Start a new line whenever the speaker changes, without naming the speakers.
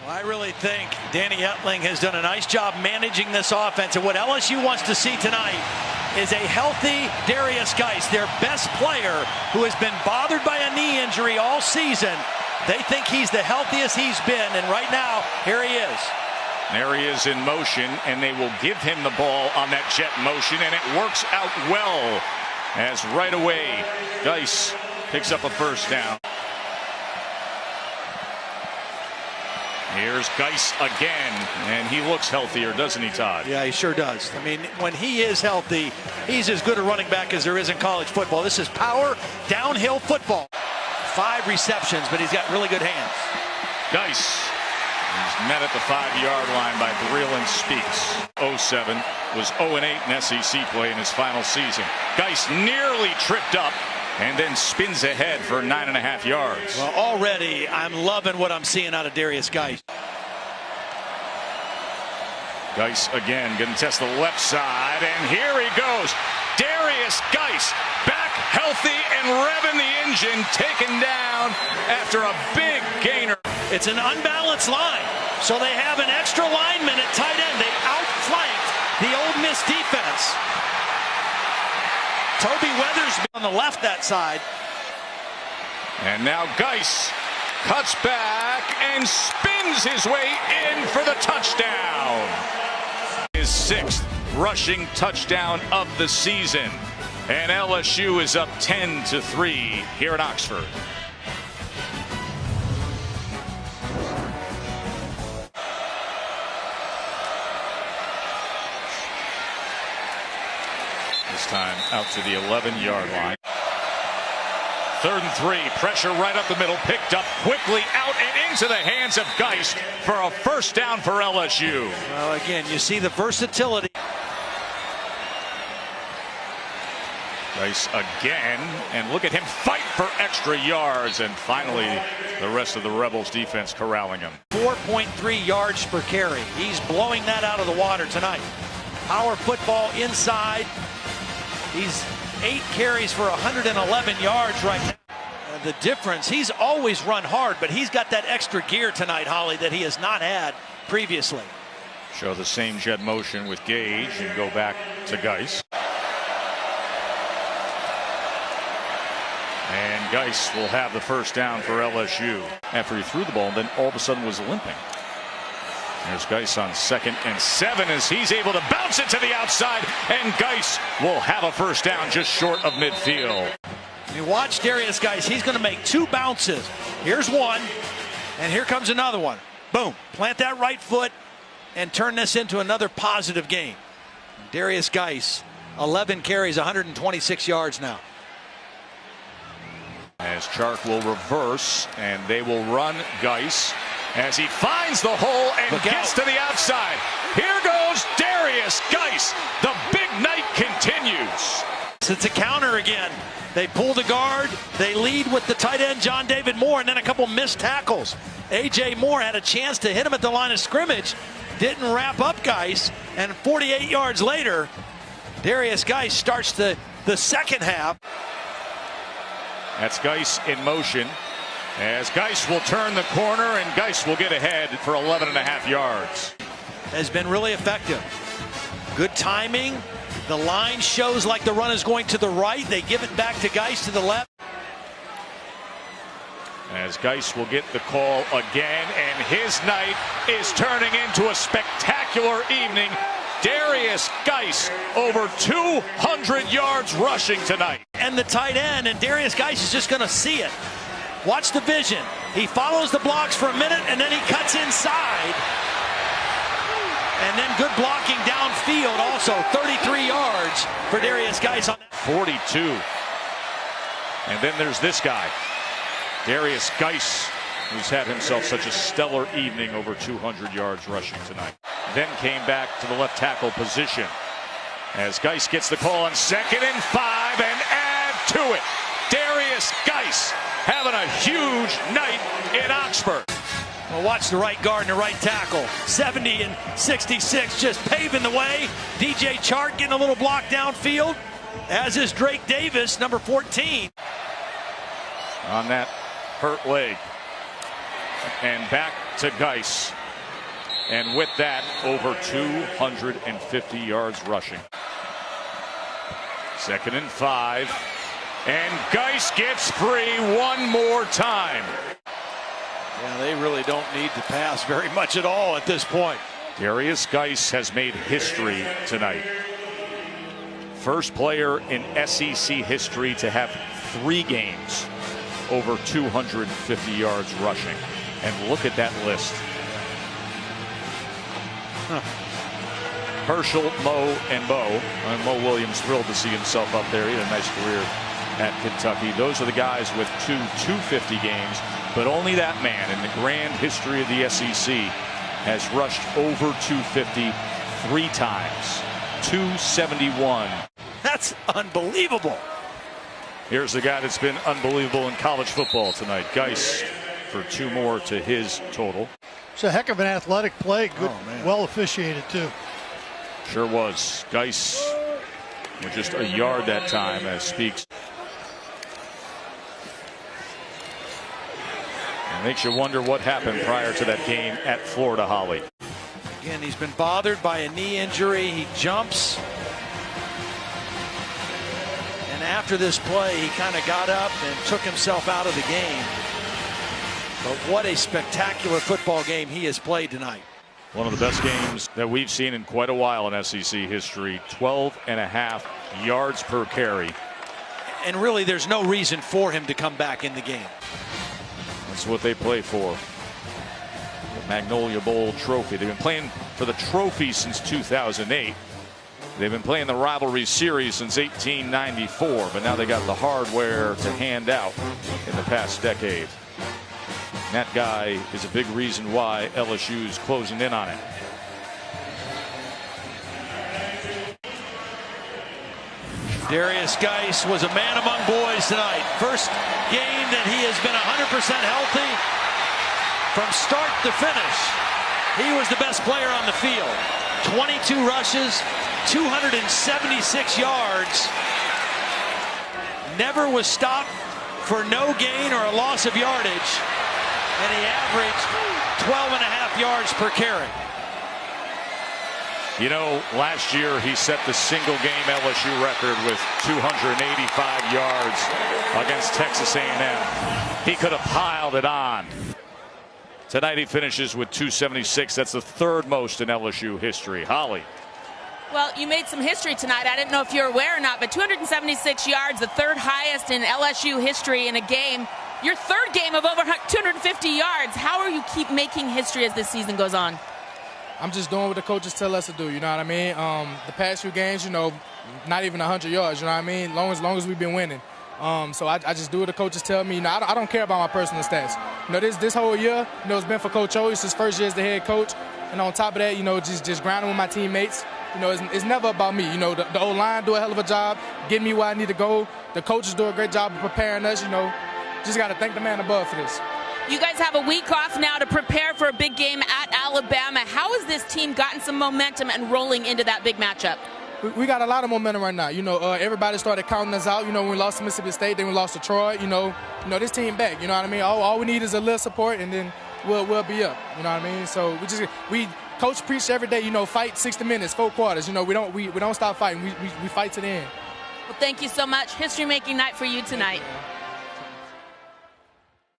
I really think Danny Etling has done a nice job managing this offense. And what LSU wants to see tonight is a healthy Derrius Guice, their best player, who has been bothered by a knee injury all season. They think he's the healthiest he's been, and right now, here he is.
There he is in motion, and they will give him the ball on that jet motion, and it works out well as right away Guice picks up a first down. Here's Guice again, and he looks healthier, doesn't he, Todd?
Yeah, he sure does. I mean, when he is healthy, he's as good a running back as there is in college football. This is power, downhill football. 5 receptions, but he's got really good hands.
Guice, he's met at the 5-yard line by Breland Speaks. 07 was 0-8 in SEC play in his final season. Guice nearly tripped up and then spins ahead for 9.5 yards.
Well, already I'm loving what I'm seeing out of Derrius Guice.
Guice again going to test the left side, and here he goes. Derrius Guice back healthy and revving the engine, taken down after a big gainer.
It's an unbalanced line, so they have an extra lineman at tight end. They outflanked the Ole Miss defense. Toby Weathers on the left that side.
And now Guice cuts back and spins his way in for the touchdown. His 6th rushing touchdown of the season. And LSU is up 10-3 here in Oxford. This time out to the 11-yard line. 3rd and 3, pressure right up the middle, picked up quickly out and into the hands of Guice for a first down for LSU.
Well, again, you see the versatility.
Guice again, and look at him fight for extra yards, and finally the rest of the Rebels defense corralling him.
4.3 yards per carry. He's blowing that out of the water tonight. Power football inside. He's 8 carries for 111 yards right now. The difference, he's always run hard, but he's got that extra gear tonight, Holly, that he has not had previously.
Show the same jet motion with Gage and go back to Guice. And Guice will have the first down for LSU after he threw the ball and then all of a sudden was limping. There's Guice on 2nd and 7 as he's able to bounce it to the outside, and Guice will have a first down just short of midfield.
You watch Derrius Guice, he's going to make 2 bounces. Here's one, and here comes another one. Boom, plant that right foot and turn this into another positive game. Derrius Guice, 11 carries, 126 yards now.
As Chark will reverse, and they will run Guice as he finds the hole and gets to the outside. Here goes Derrius Guice. The big night continues.
It's a counter again. They pull the guard. They lead with the tight end, John David Moore, and then a couple missed tackles. A.J. Moore had a chance to hit him at the line of scrimmage. Didn't wrap up Guice. And 48 yards later, Derrius Guice starts the second half.
That's Guice in motion. As Guice will turn the corner, and Guice will get ahead for 11.5 yards.
Has been really effective. Good timing. The line shows like the run is going to the right. They give it back to Guice to the left.
As Guice will get the call again, and his night is turning into a spectacular evening. Derrius Guice over 200 yards rushing tonight.
And the tight end, and Derrius Guice is just going to see it. Watch the vision. He follows the blocks for a minute, and then he cuts inside. And then good blocking downfield also. 33 yards for Derrius Guice on that.
42. And then there's this guy, Derrius Guice, who's had himself such a stellar evening, over 200 yards rushing tonight. Then came back to the left tackle position as Guice gets the call on 2nd and 5 and add to it. Derrius Guice having a huge night in Oxford.
Well, watch the right guard and the right tackle. 70 and 66 just paving the way. DJ Chark getting a little block downfield, as is Drake Davis, number 14.
On that hurt leg. and back to Guice. And with that, over 250 yards rushing. 2nd and 5. And Guice gets free one more time.
Yeah, they really don't need to pass very much at all at this point.
Derrius Guice has made history tonight. First player in SEC history to have 3 games over 250 yards rushing. And look at that list. Herschel, Mo, and Bo. And Mo Williams thrilled to see himself up there. He had a nice career at Kentucky. Those are the guys with 2 250 games. But only that man in the grand history of the SEC has rushed over 250 3 times. 271.
That's unbelievable.
Here's the guy that's been unbelievable in college football tonight. Guice for 2 more to his total.
It's a heck of an athletic play. Good, well officiated too.
Sure was. Guice with just a yard that time, as speaks. It makes you wonder what happened prior to that game at Florida, Holly.
Again, he's been bothered by a knee injury. He jumps. And after this play, he kind of got up and took himself out of the game. But what a spectacular football game he has played tonight.
One of the best games that we've seen in quite a while in SEC history. 12.5 yards per carry.
And really, there's no reason for him to come back in the game.
That's what they play for. The Magnolia Bowl trophy. They've been playing for the trophy since 2008. They've been playing the rivalry series since 1894, but now they got the hardware to hand out in the past decade. And that guy is a big reason why LSU is closing in on it.
Derrius Guice was a man among boys tonight. First game that he has been 100% healthy from start to finish. He was the best player on the field. 22 rushes, 276 yards. Never was stopped for no gain or a loss of yardage. And he averaged 12.5 yards per carry.
You know, last year he set the single game LSU record with 285 yards against Texas A&M. He could have piled it on. Tonight he finishes with 276. That's the 3rd most in LSU history. Holly.
Well, you made some history tonight. I didn't know if you're aware or not, but 276 yards, the 3rd highest in LSU history in a game. Your 3rd game of over 250 yards. How will you keep making history as this season goes on?
I'm just doing what the coaches tell us to do, you know what I mean? The past few games, you know, not even 100 yards, you know what I mean? Long as we've been winning. So I just do what the coaches tell me. You know, I don't care about my personal stats. You know, this whole year, you know, it's been for Coach O. It's his first year as the head coach. And on top of that, you know, just grinding with my teammates. You know, it's never about me. You know, the O-line do a hell of a job getting me where I need to go. The coaches do a great job of preparing us, you know. Just got to thank the man above for this.
You guys have a week off now to prepare for a big game at Alabama. How has this team gotten some momentum and rolling into that big matchup?
We got a lot of momentum right now. You know, everybody started counting us out. You know, when we lost to Mississippi State, then we lost to Troy. You know, this team back. You know what I mean? All we need is a little support, and then we'll be up. You know what I mean? So we coach preached every day. You know, fight 60 minutes, 4 quarters. You know, we don't stop fighting. We fight to the end.
Well, thank you so much. History-making night for you tonight.